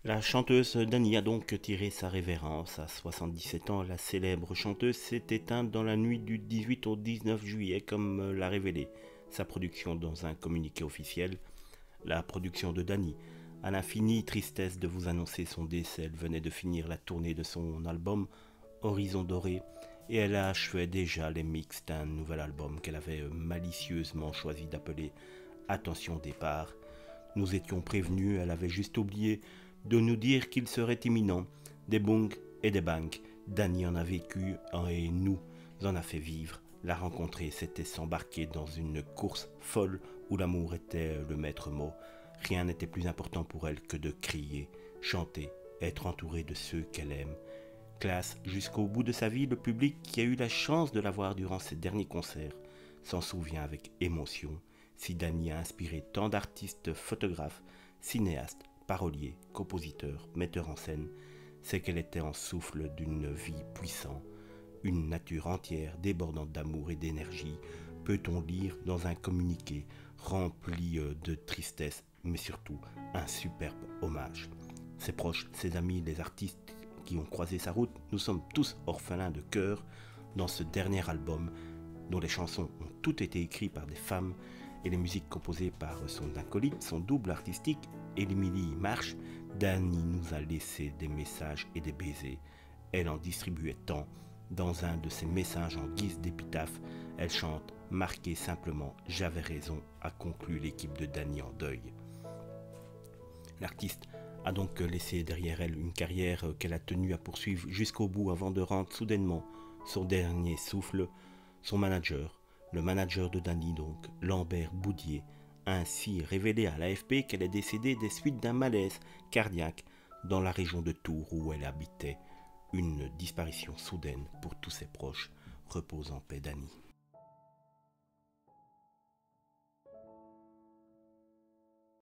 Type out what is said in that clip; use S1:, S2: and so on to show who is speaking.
S1: La chanteuse Dani a donc tiré sa révérence. À 77 ans, la célèbre chanteuse s'est éteinte dans la nuit du 18 au 19 juillet, comme l'a révélé sa production dans un communiqué officiel. La production de Dani, à l'infinie tristesse de vous annoncer son décès, elle venait de finir la tournée de son album Horizon Doré et elle achevait déjà les mix d'un nouvel album qu'elle avait malicieusement choisi d'appeler Attention départ. Nous étions prévenus, elle avait juste oublié de nous dire qu'il serait imminent. Des bongs et des bangs. Dani en a vécu et nous en a fait vivre. La rencontrer, c'était s'embarquer dans une course folle où l'amour était le maître mot. Rien n'était plus important pour elle que de crier, chanter, être entourée de ceux qu'elle aime. Classe jusqu'au bout de sa vie, le public qui a eu la chance de la voir durant ses derniers concerts s'en souvient avec émotion. Si Dani a inspiré tant d'artistes, photographes, cinéastes, paroliers, compositeurs, metteurs en scène, c'est qu'elle était en souffle d'une vie puissante, une nature entière débordante d'amour et d'énergie, peut-on lire dans un communiqué rempli de tristesse, mais surtout un superbe hommage. Ses proches, ses amis, les artistes qui ont croisé sa route, nous sommes tous orphelins de cœur dans ce dernier album dont les chansons ont toutes été écrites par des femmes et les musiques composées par son acolyte, son double artistique, Émilie March. Dani nous a laissé des messages et des baisers. Elle en distribuait tant. Dans un de ses messages en guise d'épitaphe, elle chante « Marqué simplement, j'avais raison », a conclu l'équipe de Dani en deuil. L'artiste a donc laissé derrière elle une carrière qu'elle a tenue à poursuivre jusqu'au bout avant de rendre soudainement son dernier souffle. Son manager, le manager de Dani donc, Lambert Boudier, a ainsi révélé à l'AFP qu'elle est décédée des suites d'un malaise cardiaque dans la région de Tours où elle habitait. Une disparition soudaine pour tous ses proches. Repose en paix, Dani.